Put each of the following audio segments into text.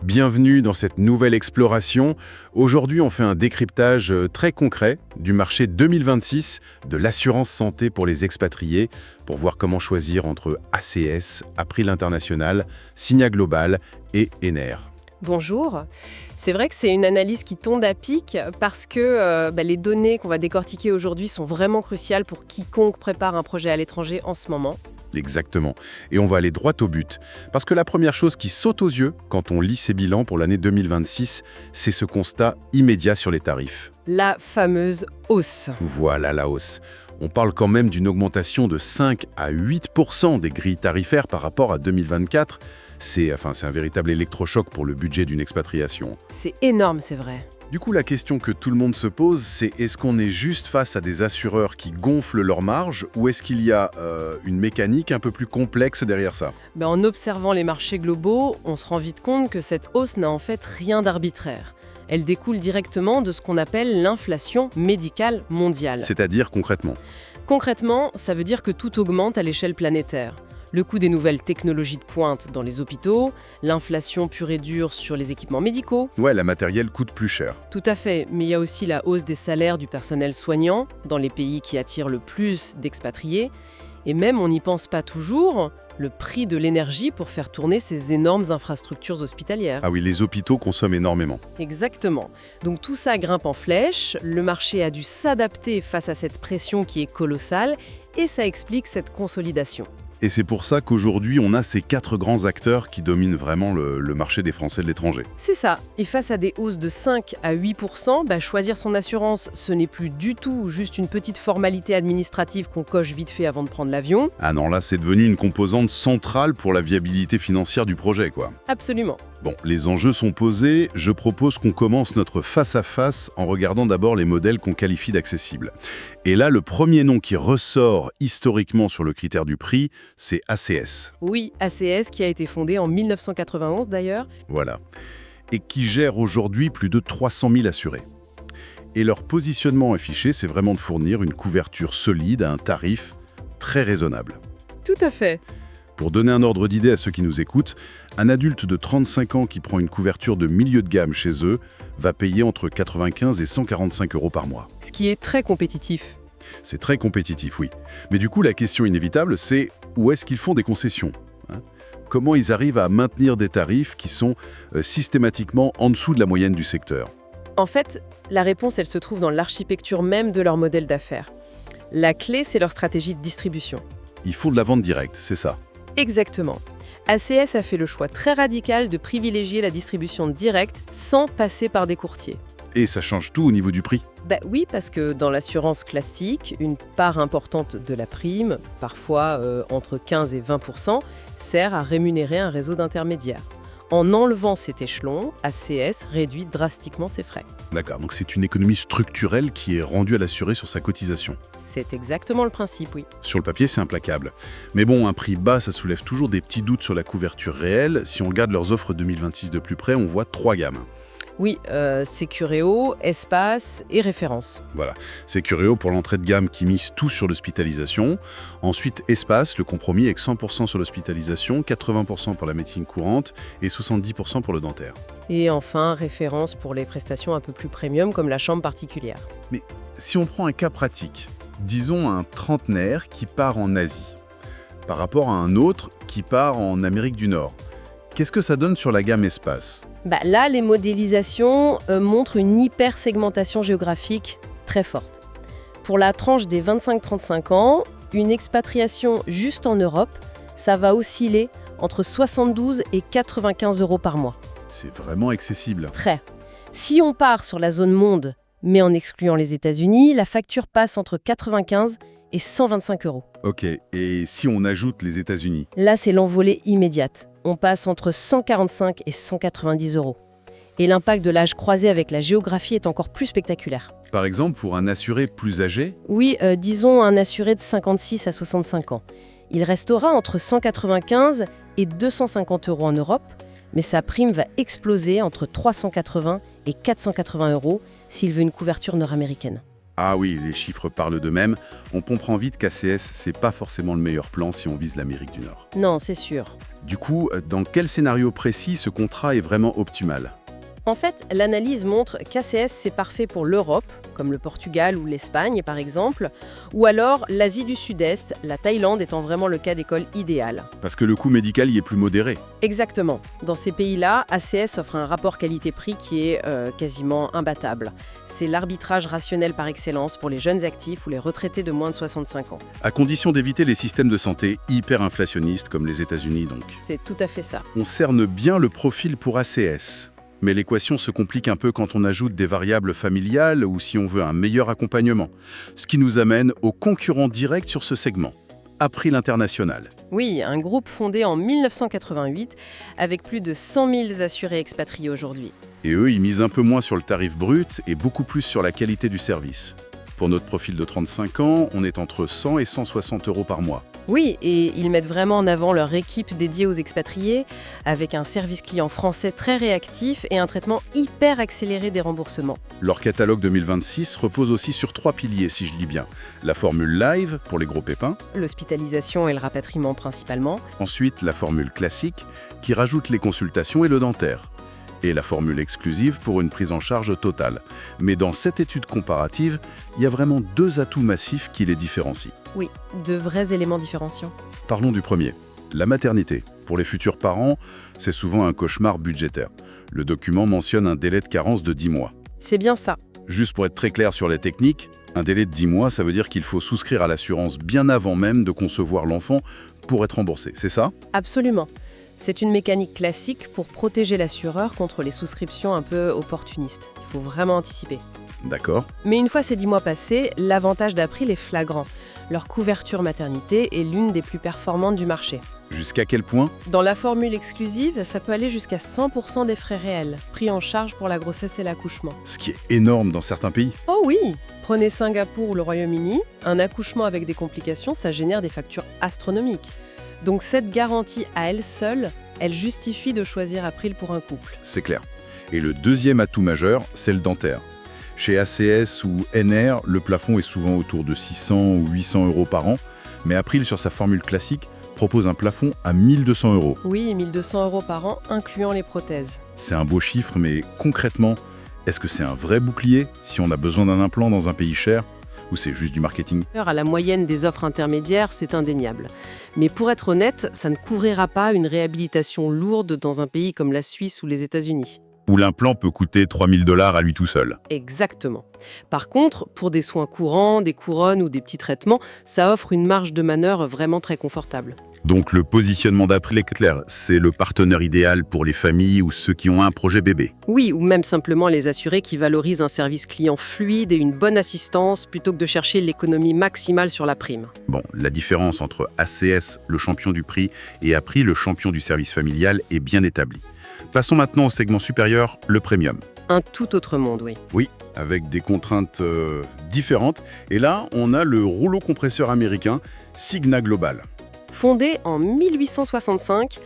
Bienvenue dans cette nouvelle exploration. Aujourd'hui, on fait un décryptage très concret du marché 2026 de l'assurance santé pour les expatriés pour voir comment choisir entre ACS, April International, Signa Global et Ener. Bonjour. C'est vrai que c'est une analyse qui tombe à pic parce que les données qu'on va décortiquer aujourd'hui sont vraiment cruciales pour quiconque prépare un projet à l'étranger en ce moment. Exactement. Et on va aller droit au but. Parce que la première chose qui saute aux yeux quand on lit ces bilans pour l'année 2026, c'est ce constat immédiat sur les tarifs. La fameuse hausse. Voilà la hausse. On parle quand même d'une augmentation de 5 à 8% des grilles tarifaires par rapport à 2024. C'est un véritable électrochoc pour le budget d'une expatriation. C'est énorme, c'est vrai. Du coup, la question que tout le monde se pose, c'est est-ce qu'on est juste face à des assureurs qui gonflent leurs marges ou est-ce qu'il y a une mécanique un peu plus complexe derrière ça ? En observant les marchés globaux, on se rend vite compte que cette hausse n'a en fait rien d'arbitraire. Elle découle directement de ce qu'on appelle l'inflation médicale mondiale. C'est-à-dire concrètement ? Concrètement, ça veut dire que tout augmente à l'échelle planétaire. Le coût des nouvelles technologies de pointe dans les hôpitaux, l'inflation pure et dure sur les équipements médicaux. Ouais, la matériel coûte plus cher. Tout à fait, mais il y a aussi la hausse des salaires du personnel soignant dans les pays qui attirent le plus d'expatriés. Et même, on n'y pense pas toujours, le prix de l'énergie pour faire tourner ces énormes infrastructures hospitalières. Ah oui, les hôpitaux consomment énormément. Exactement. Donc tout ça grimpe en flèche, le marché a dû s'adapter face à cette pression qui est colossale, et ça explique cette consolidation. Et c'est pour ça qu'aujourd'hui, on a ces 4 grands acteurs qui dominent vraiment le marché des Français de l'étranger. C'est ça. Et face à des hausses de 5 à 8%, choisir son assurance, ce n'est plus du tout juste une petite formalité administrative qu'on coche vite fait avant de prendre l'avion. Ah non, là, c'est devenu une composante centrale pour la viabilité financière du projet, quoi. Absolument. Bon, les enjeux sont posés. Je propose qu'on commence notre face-à-face en regardant d'abord les modèles qu'on qualifie d'accessibles. Et là, le premier nom qui ressort historiquement sur le critère du prix, c'est ACS. Oui, ACS qui a été fondé en 1991 d'ailleurs. Voilà. Et qui gère aujourd'hui plus de 300 000 assurés. Et leur positionnement affiché, c'est vraiment de fournir une couverture solide à un tarif très raisonnable. Tout à fait. Pour donner un ordre d'idée à ceux qui nous écoutent, un adulte de 35 ans qui prend une couverture de milieu de gamme chez eux va payer entre 95 et 145 € par mois. Ce qui est très compétitif. C'est très compétitif, oui. Mais du coup, la question inévitable, c'est où est-ce qu'ils font des concessions ? Comment ils arrivent à maintenir des tarifs qui sont systématiquement en dessous de la moyenne du secteur ? En fait, la réponse, elle se trouve dans l'architecture même de leur modèle d'affaires. La clé, c'est leur stratégie de distribution. Ils font de la vente directe, c'est ça ? Exactement. ACS a fait le choix très radical de privilégier la distribution directe sans passer par des courtiers. Et ça change tout au niveau du prix ? Oui, parce que dans l'assurance classique, une part importante de la prime, parfois entre 15 et 20%, sert à rémunérer un réseau d'intermédiaires. En enlevant cet échelon, ACS réduit drastiquement ses frais. D'accord, donc c'est une économie structurelle qui est rendue à l'assuré sur sa cotisation. C'est exactement le principe, oui. Sur le papier, c'est implacable. Mais bon, un prix bas, ça soulève toujours des petits doutes sur la couverture réelle. Si on regarde leurs offres 2026 de plus près, on voit 3 gammes. Oui, Sécuréo, Espace et Référence. Voilà, Sécuréo pour l'entrée de gamme qui mise tout sur l'hospitalisation. Ensuite, Espace, le compromis avec 100% sur l'hospitalisation, 80% pour la médecine courante et 70% pour le dentaire. Et enfin, Référence pour les prestations un peu plus premium comme la chambre particulière. Mais si on prend un cas pratique, disons un trentenaire qui part en Asie, par rapport à un autre qui part en Amérique du Nord, qu'est-ce que ça donne sur la gamme Espace ? Là, les modélisations montrent une hyper-segmentation géographique très forte. Pour la tranche des 25-35 ans, une expatriation juste en Europe, ça va osciller entre 72 et 95 € par mois. C'est vraiment accessible. Très. Si on part sur la zone monde, mais en excluant les États-Unis, la facture passe entre 95 et 125 €. Ok, et si on ajoute les États-Unis ? Là, c'est l'envolée immédiate. On passe entre 145 et 190 €. Et l'impact de l'âge croisé avec la géographie est encore plus spectaculaire. Par exemple, pour un assuré plus âgé ? Oui, disons un assuré de 56 à 65 ans. Il restera entre 195 et 250 € en Europe, mais sa prime va exploser entre 380 et 480 € s'il veut une couverture nord-américaine. Ah oui, les chiffres parlent d'eux-mêmes. On comprend vite qu'ACS, c'est pas forcément le meilleur plan si on vise l'Amérique du Nord. Non, c'est sûr. Du coup, dans quel scénario précis ce contrat est vraiment optimal? En fait, l'analyse montre qu'ACS, c'est parfait pour l'Europe, comme le Portugal ou l'Espagne par exemple, ou alors l'Asie du Sud-Est, la Thaïlande étant vraiment le cas d'école idéal. Parce que le coût médical y est plus modéré. Exactement. Dans ces pays-là, ACS offre un rapport qualité-prix qui est quasiment imbattable. C'est l'arbitrage rationnel par excellence pour les jeunes actifs ou les retraités de moins de 65 ans. À condition d'éviter les systèmes de santé hyper inflationnistes comme les États-Unis donc. C'est tout à fait ça. On cerne bien le profil pour ACS. Mais l'équation se complique un peu quand on ajoute des variables familiales ou si on veut un meilleur accompagnement. Ce qui nous amène au concurrent direct sur ce segment, April International. Oui, un groupe fondé en 1988 avec plus de 100 000 assurés expatriés aujourd'hui. Et eux, ils misent un peu moins sur le tarif brut et beaucoup plus sur la qualité du service. Pour notre profil de 35 ans, on est entre 100 et 160 euros par mois. Oui, et ils mettent vraiment en avant leur équipe dédiée aux expatriés, avec un service client français très réactif et un traitement hyper accéléré des remboursements. Leur catalogue 2026 repose aussi sur 3 piliers, si je lis bien. La formule live, pour les gros pépins. L'hospitalisation et le rapatriement principalement. Ensuite, la formule classique, qui rajoute les consultations et le dentaire. Et la formule exclusive pour une prise en charge totale. Mais dans cette étude comparative, il y a vraiment 2 atouts massifs qui les différencient. Oui, de vrais éléments différenciants. Parlons du premier, la maternité. Pour les futurs parents, c'est souvent un cauchemar budgétaire. Le document mentionne un délai de carence de 10 mois. C'est bien ça. Juste pour être très clair sur les techniques, un délai de 10 mois, ça veut dire qu'il faut souscrire à l'assurance bien avant même de concevoir l'enfant pour être remboursé, c'est ça? Absolument. C'est une mécanique classique pour protéger l'assureur contre les souscriptions un peu opportunistes. Il faut vraiment anticiper. D'accord. Mais une fois ces 10 mois passés, l'avantage d'April est flagrant. Leur couverture maternité est l'une des plus performantes du marché. Jusqu'à quel point? Dans la formule exclusive, ça peut aller jusqu'à 100% des frais réels, pris en charge pour la grossesse et l'accouchement. Ce qui est énorme dans certains pays. Oh oui! Prenez Singapour ou le Royaume-Uni, un accouchement avec des complications, ça génère des factures astronomiques. Donc cette garantie à elle seule, elle justifie de choisir April pour un couple. C'est clair. Et le deuxième atout majeur, c'est le dentaire. Chez ACS ou NR, le plafond est souvent autour de 600 ou 800 euros par an, mais April, sur sa formule classique, propose un plafond à 1200 euros. Oui, 1200 euros par an, incluant les prothèses. C'est un beau chiffre, mais concrètement, est-ce que c'est un vrai bouclier si on a besoin d'un implant dans un pays cher? Ou c'est juste du marketing? À la moyenne des offres intermédiaires, c'est indéniable. Mais pour être honnête, ça ne couvrira pas une réhabilitation lourde dans un pays comme la Suisse ou les États-Unis. Où l'implant peut coûter 3000 $ à lui tout seul. Exactement. Par contre, pour des soins courants, des couronnes ou des petits traitements, ça offre une marge de manœuvre vraiment très confortable. Donc le positionnement d'April est clair, c'est le partenaire idéal pour les familles ou ceux qui ont un projet bébé. Oui, ou même simplement les assurés qui valorisent un service client fluide et une bonne assistance plutôt que de chercher l'économie maximale sur la prime. Bon, la différence entre ACS, le champion du prix, et April, le champion du service familial, est bien établie. Passons maintenant au segment supérieur, le premium. Un tout autre monde, oui. Oui, avec des contraintes différentes. Et là, on a le rouleau compresseur américain Cigna Global. Fondé en 1865,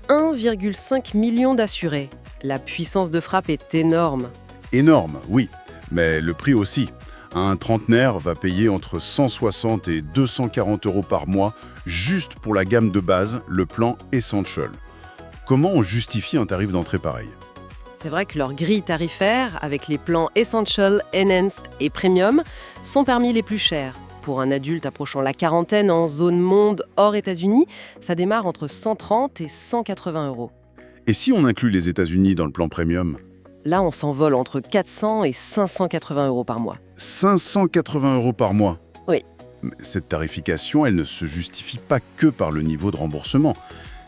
1,5 million d'assurés. La puissance de frappe est énorme. Énorme, oui, mais le prix aussi. Un trentenaire va payer entre 160 et 240 euros par mois juste pour la gamme de base, le plan Essential. Comment on justifie un tarif d'entrée pareil? C'est vrai que leurs grilles tarifaires, avec les plans Essential, Enhanced et Premium, sont parmi les plus chers. Pour un adulte approchant la quarantaine en zone monde hors États-Unis, ça démarre entre 130 et 180 euros. Et si on inclut les États-Unis dans le plan Premium? Là, on s'envole entre 400 et 580 euros par mois. 580 euros par mois? Oui. Mais cette tarification, elle ne se justifie pas que par le niveau de remboursement.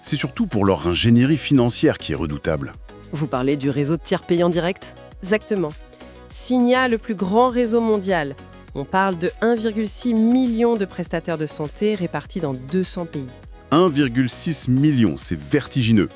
C'est surtout pour leur ingénierie financière qui est redoutable. Vous parlez du réseau de tiers payants directs? Exactement. Cigna, le plus grand réseau mondial. On parle de 1,6 million de prestataires de santé répartis dans 200 pays. 1,6 million, c'est vertigineux.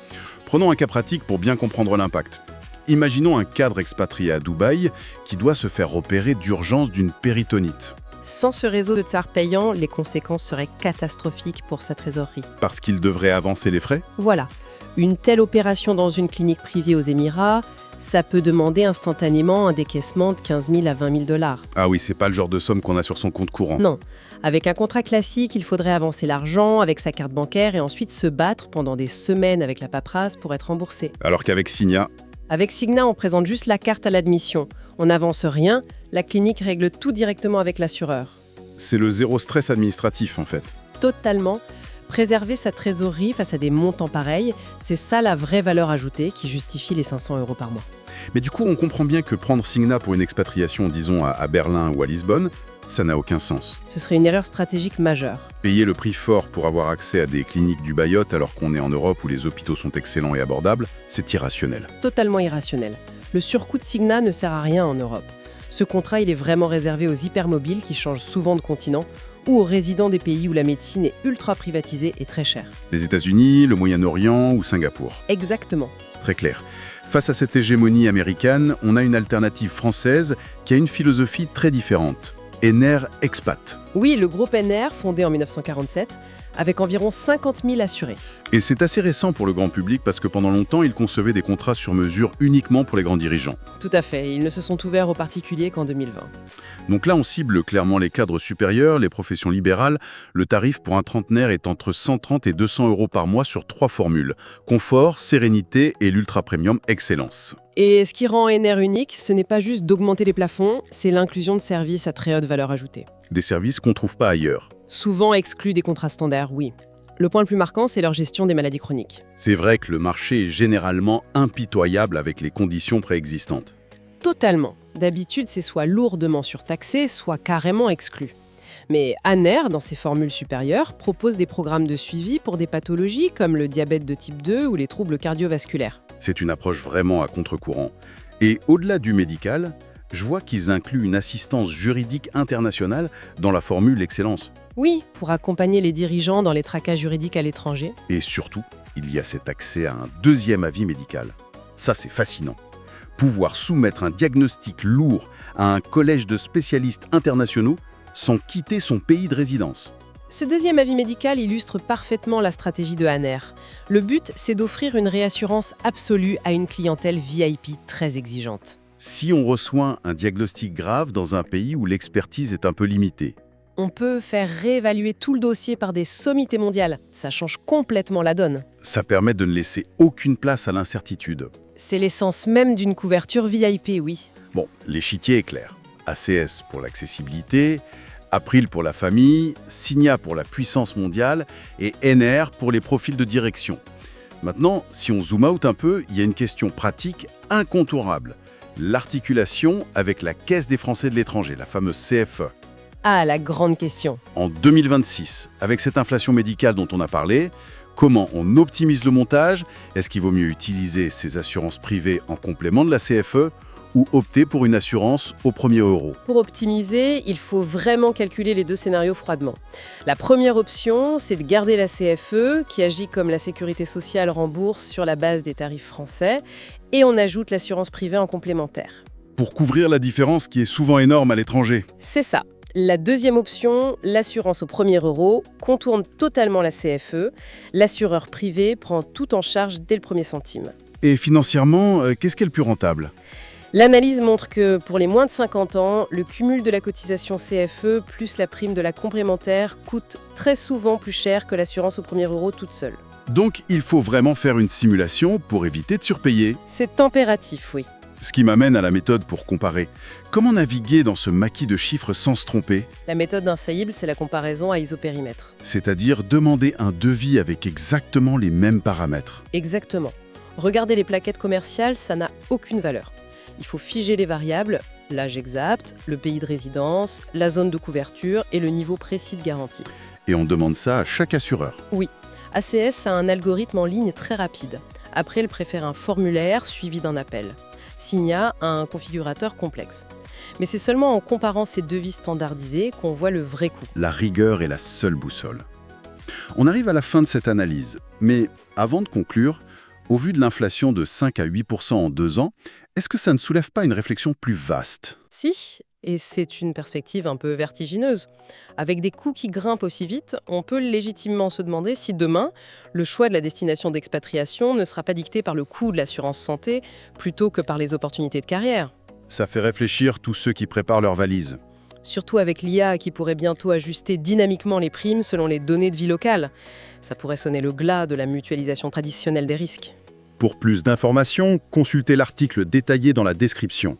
Prenons un cas pratique pour bien comprendre l'impact. Imaginons un cadre expatrié à Dubaï qui doit se faire opérer d'urgence d'une péritonite. Sans ce réseau de tiers payants, les conséquences seraient catastrophiques pour sa trésorerie. Parce qu'il devrait avancer les frais? Voilà. Une telle opération dans une clinique privée aux Émirats, Ça peut demander instantanément un décaissement de 15 000 à 20 000 $. Ah oui, c'est pas le genre de somme qu'on a sur son compte courant. Non. Avec un contrat classique, il faudrait avancer l'argent avec sa carte bancaire et ensuite se battre pendant des semaines avec la paperasse pour être remboursé. Alors qu'avec Signa, Avec Cigna, on présente juste la carte à l'admission. On n'avance rien, la clinique règle tout directement avec l'assureur. c'est le zéro stress administratif en fait. Totalement. Préserver sa trésorerie face à des montants pareils, c'est ça la vraie valeur ajoutée qui justifie les 500 € par mois. Mais du coup, on comprend bien que prendre Signa pour une expatriation, disons, à Berlin ou à Lisbonne, ça n'a aucun sens. Ce serait une erreur stratégique majeure. Payer le prix fort pour avoir accès à des cliniques du Bayotte alors qu'on est en Europe où les hôpitaux sont excellents et abordables, c'est irrationnel. Totalement irrationnel. Le surcoût de Cigna ne sert à rien en Europe. Ce contrat, il est vraiment réservé aux hypermobiles qui changent souvent de continent ou aux résidents des pays où la médecine est ultra privatisée et très chère. Les États-Unis, le Moyen-Orient ou Singapour. Exactement. Très clair. Face à cette hégémonie américaine, on a une alternative française qui a une philosophie très différente. Ener Expat. Oui, le groupe NR, fondé en 1947, avec environ 50 000 assurés. Et c'est assez récent pour le grand public parce que pendant longtemps, ils concevaient des contrats sur mesure uniquement pour les grands dirigeants. Tout à fait, ils ne se sont ouverts aux particuliers qu'en 2020. Donc là, on cible clairement les cadres supérieurs, les professions libérales. Le tarif pour un trentenaire est entre 130 et 200 € par mois sur 3 formules. Confort, sérénité et l'ultra premium excellence. Et ce qui rend NR unique, ce n'est pas juste d'augmenter les plafonds, c'est l'inclusion de services à très haute valeur ajoutée. Des services qu'on ne trouve pas ailleurs. Souvent exclus des contrats standards, oui. Le point le plus marquant, c'est leur gestion des maladies chroniques. C'est vrai que le marché est généralement impitoyable avec les conditions préexistantes. Totalement. D'habitude, c'est soit lourdement surtaxé, soit carrément exclu. Mais ANER, dans ses formules supérieures, propose des programmes de suivi pour des pathologies comme le diabète de type 2 ou les troubles cardiovasculaires. C'est une approche vraiment à contre-courant. Et au-delà du médical, je vois qu'ils incluent une assistance juridique internationale dans la formule Excellence. Oui, pour accompagner les dirigeants dans les tracas juridiques à l'étranger. Et surtout, il y a cet accès à un deuxième avis médical. Ça, c'est fascinant. Pouvoir soumettre un diagnostic lourd à un collège de spécialistes internationaux sans quitter son pays de résidence. Ce deuxième avis médical illustre parfaitement la stratégie de ANER. Le but, c'est d'offrir une réassurance absolue à une clientèle VIP très exigeante. Si on reçoit un diagnostic grave dans un pays où l'expertise est un peu limitée, On peut faire réévaluer tout le dossier par des sommités mondiales. Ça change complètement la donne. ça permet de ne laisser aucune place à l'incertitude. C'est l'essence même d'une couverture VIP, oui. Bon, l'échiquier est clair. ACS pour l'accessibilité, April pour la famille, Signa pour la puissance mondiale et NR pour les profils de direction. Maintenant, si on zoome out un peu, il y a une question pratique incontournable. L'articulation avec la Caisse des Français de l'étranger, la fameuse CFE. Ah, la grande question. En 2026, avec cette inflation médicale dont on a parlé, comment on optimise le montage? Est-ce qu'il vaut mieux utiliser ces assurances privées en complément de la CFE ou opter pour une assurance au premier euro? Pour optimiser, il faut vraiment calculer les deux scénarios froidement. La première option, c'est de garder la CFE, qui agit comme la sécurité sociale rembourse sur la base des tarifs français, et on ajoute l'assurance privée en complémentaire. Pour couvrir la différence qui est souvent énorme à l'étranger. C'est ça. La deuxième option, l'assurance au premier euro, contourne totalement la CFE. L'assureur privé prend tout en charge dès le premier centime. Et financièrement, qu'est-ce qui est le plus rentable? L'analyse montre que pour les moins de 50 ans, le cumul de la cotisation CFE plus la prime de la complémentaire coûte très souvent plus cher que l'assurance au premier euro toute seule. Donc, il faut vraiment faire une simulation pour éviter de surpayer. C'est impératif, oui. Ce qui m'amène à la méthode pour comparer. Comment naviguer dans ce maquis de chiffres sans se tromper? La méthode infaillible, c'est la comparaison à isopérimètre. C'est-à-dire demander un devis avec exactement les mêmes paramètres. Exactement. Regarder les plaquettes commerciales, ça n'a aucune valeur. Il faut figer les variables, l'âge exact, le pays de résidence, la zone de couverture et le niveau précis de garantie. Et on demande ça à chaque assureur. Oui, ACS a un algorithme en ligne très rapide. Après, elle préfère un formulaire suivi d'un appel. Signa a un configurateur complexe. Mais c'est seulement en comparant ces devis standardisés qu'on voit le vrai coût. La rigueur est la seule boussole. On arrive à la fin de cette analyse, mais avant de conclure, au vu de l'inflation de 5 à 8% en 2 ans, est-ce que ça ne soulève pas une réflexion plus vaste? Si, Et c'est une perspective un peu vertigineuse. Avec des coûts qui grimpent aussi vite, on peut légitimement se demander si demain, le choix de la destination d'expatriation ne sera pas dicté par le coût de l'assurance santé plutôt que par les opportunités de carrière. Ça fait réfléchir tous ceux qui préparent leurs valises. Surtout avec l'IA qui pourrait bientôt ajuster dynamiquement les primes selon les données de vie locale. Ça pourrait sonner le glas de la mutualisation traditionnelle des risques. Pour plus d'informations, consultez l'article détaillé dans la description.